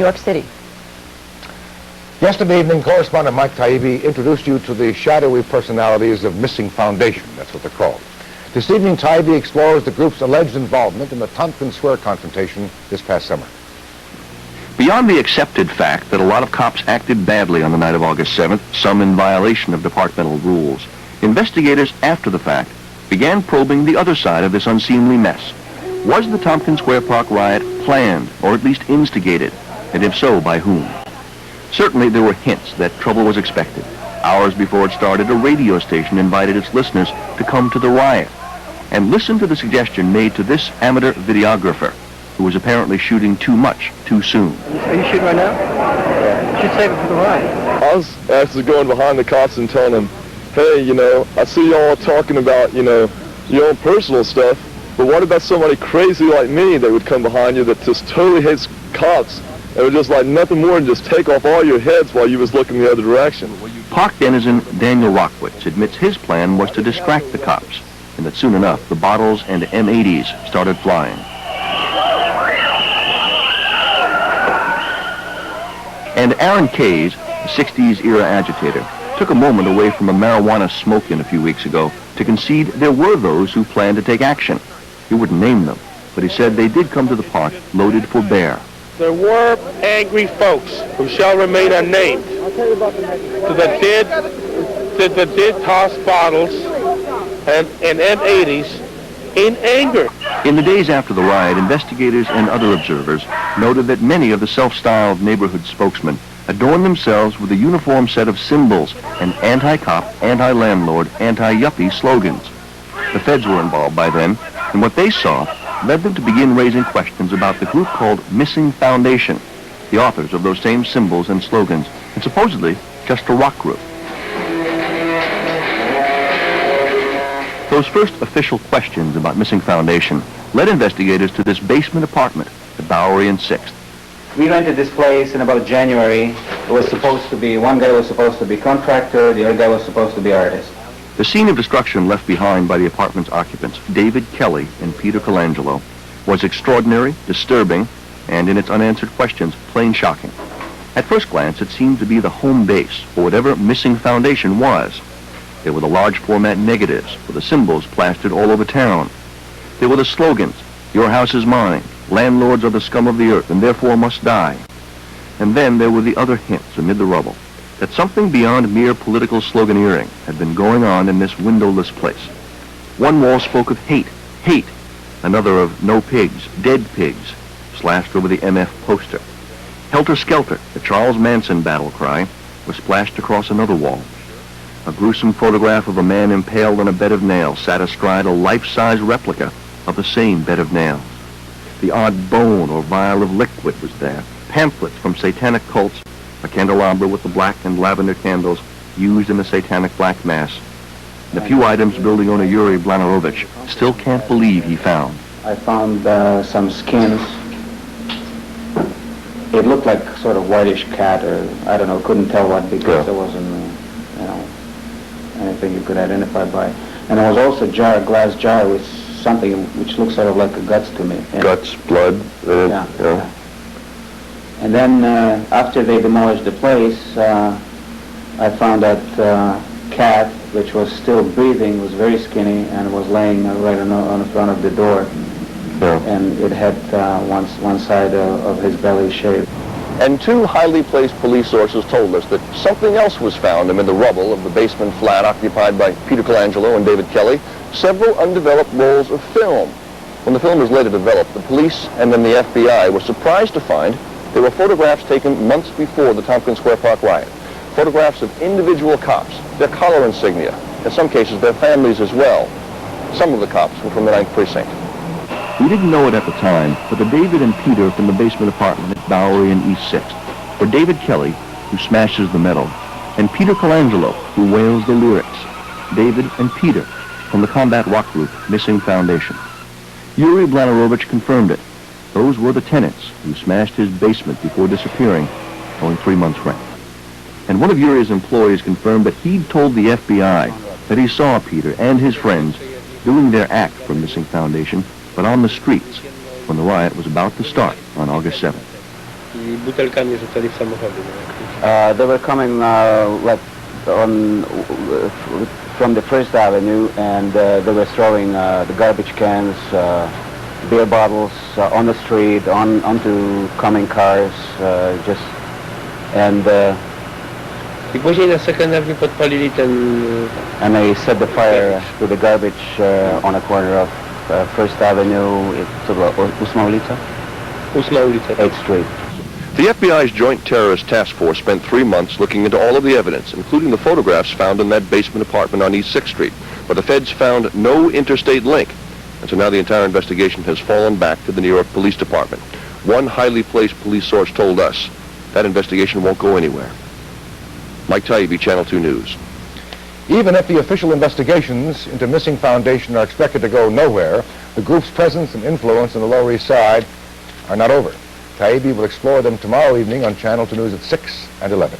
New York City. Yesterday evening, correspondent Mike Taibbi introduced you to the shadowy personalities of Missing Foundation. That's what they're called. This evening, Taibbi explores the group's alleged involvement in the Tompkins Square confrontation this past summer. Beyond the accepted fact that a lot of cops acted badly on the night of August 7th, some in violation of departmental rules, investigators after the fact began probing the other side of this unseemly mess. Was the Tompkins Square Park riot planned, or at least instigated, and if so, by whom? Certainly there were hints that trouble was expected. Hours before it started, a radio station invited its listeners to come to the riot and listen to the suggestion made to this amateur videographer, who was apparently shooting too much too soon. Are you shooting right now? Yeah. You should save it for the riot. I was actually going behind the cops and telling them, hey, you know, I see y'all talking about, you know, your own personal stuff, but what about somebody crazy like me that would come behind you that just totally hates cops and would just like nothing more than just take off all your heads while you was looking the other direction? Park denizen Daniel Rakowitz admits his plan was to distract the cops, and that soon enough the bottles and M80s started flying. And Aaron Kays, a 60s era agitator, took a moment away from a marijuana smoke-in a few weeks ago to concede there were those who planned to take action. He wouldn't name them, but he said they did come to the park loaded for bear. There were angry folks who shall remain unnamed that did toss bottles and M80s in anger. In the days after the riot, investigators and other observers noted that many of the self-styled neighborhood spokesmen adorned themselves with a uniform set of symbols and anti-cop, anti-landlord, anti-yuppie slogans. The feds were involved by then, and what they saw led them to begin raising questions about the group called Missing Foundation, the authors of those same symbols and slogans, and supposedly just a rock group. Those first official questions about Missing Foundation led investigators to this basement apartment at Bowery and 6th. We rented this place in about January. It was supposed to be, one guy was supposed to be contractor, the other guy was supposed to be artist. The scene of destruction left behind by the apartment's occupants, David Kelly and Peter Colangelo, was extraordinary, disturbing, and in its unanswered questions, plain shocking. At first glance, it seemed to be the home base for whatever Missing Foundation was. There were the large format negatives with the symbols plastered all over town. There were the slogans, "Your house is mine," "Landlords are the scum of the earth and therefore must die." And then there were the other hints amid the rubble that something beyond mere political sloganeering had been going on in this windowless place. One wall spoke of hate, hate. Another of no pigs, dead pigs, slashed over the MF poster. Helter Skelter, the Charles Manson battle cry, was splashed across another wall. A gruesome photograph of a man impaled on a bed of nails sat astride a life-size replica of the same bed of nails. The odd bone or vial of liquid was there. Pamphlets from satanic cults, a candelabra with the black and lavender candles used in the satanic black mass, and a few items building owner Yuri Blanerovich still can't believe he found. I found some skins. It looked like sort of whitish cat, or I don't know, couldn't tell what because there wasn't, you know, anything you could identify by. And there was also a glass jar with something which looks sort of like a guts to me. Guts, blood. Yeah. And then after they demolished the place, I found that cat, which was still breathing, was very skinny, and was laying right on the front of the door. Yeah. And it had one side of his belly shaved. And two highly placed police sources told us that something else was found amid the rubble of the basement flat occupied by Peter Colangelo and David Kelly, several undeveloped rolls of film. When the film was later developed, the police and then the FBI were surprised to find there were photographs taken months before the Tompkins Square Park riot. Photographs of individual cops, their collar insignia, in some cases their families as well. Some of the cops were from the 9th Precinct. We didn't know it at the time, but the David and Peter from the basement apartment at Bowery and East 6th were David Kelly, who smashes the metal, and Peter Colangelo, who wails the lyrics. David and Peter from the combat rock group Missing Foundation. Yuri Blanerovich confirmed it. Those were the tenants who smashed his basement before disappearing, owing 3 months' rent. And one of Yuri's employees confirmed that he'd told the FBI that he saw Peter and his friends doing their act for Missing Foundation, but on the streets, when the riot was about to start on August 7th. i butelkami rzucali w samochody. They were coming from the First Avenue, and they were throwing the garbage cans, beer bottles on the street, onto coming cars, I później na Second Avenue podpalili ten... and they set the fire to the garbage on a corner of First Avenue, to 8th ulica? 8th ulica. 8th Street. The FBI's Joint Terrorist Task Force spent 3 months looking into all of the evidence, including the photographs found in that basement apartment on East 6th Street. But the feds found no interstate link. And so now the entire investigation has fallen back to the New York Police Department. One highly placed police source told us that investigation won't go anywhere. Mike Taibbi, Channel 2 News. Even if the official investigations into Missing Foundation are expected to go nowhere, the group's presence and influence on the Lower East Side are not over. Taibbi will explore them tomorrow evening on Channel 2 News at 6 and 11.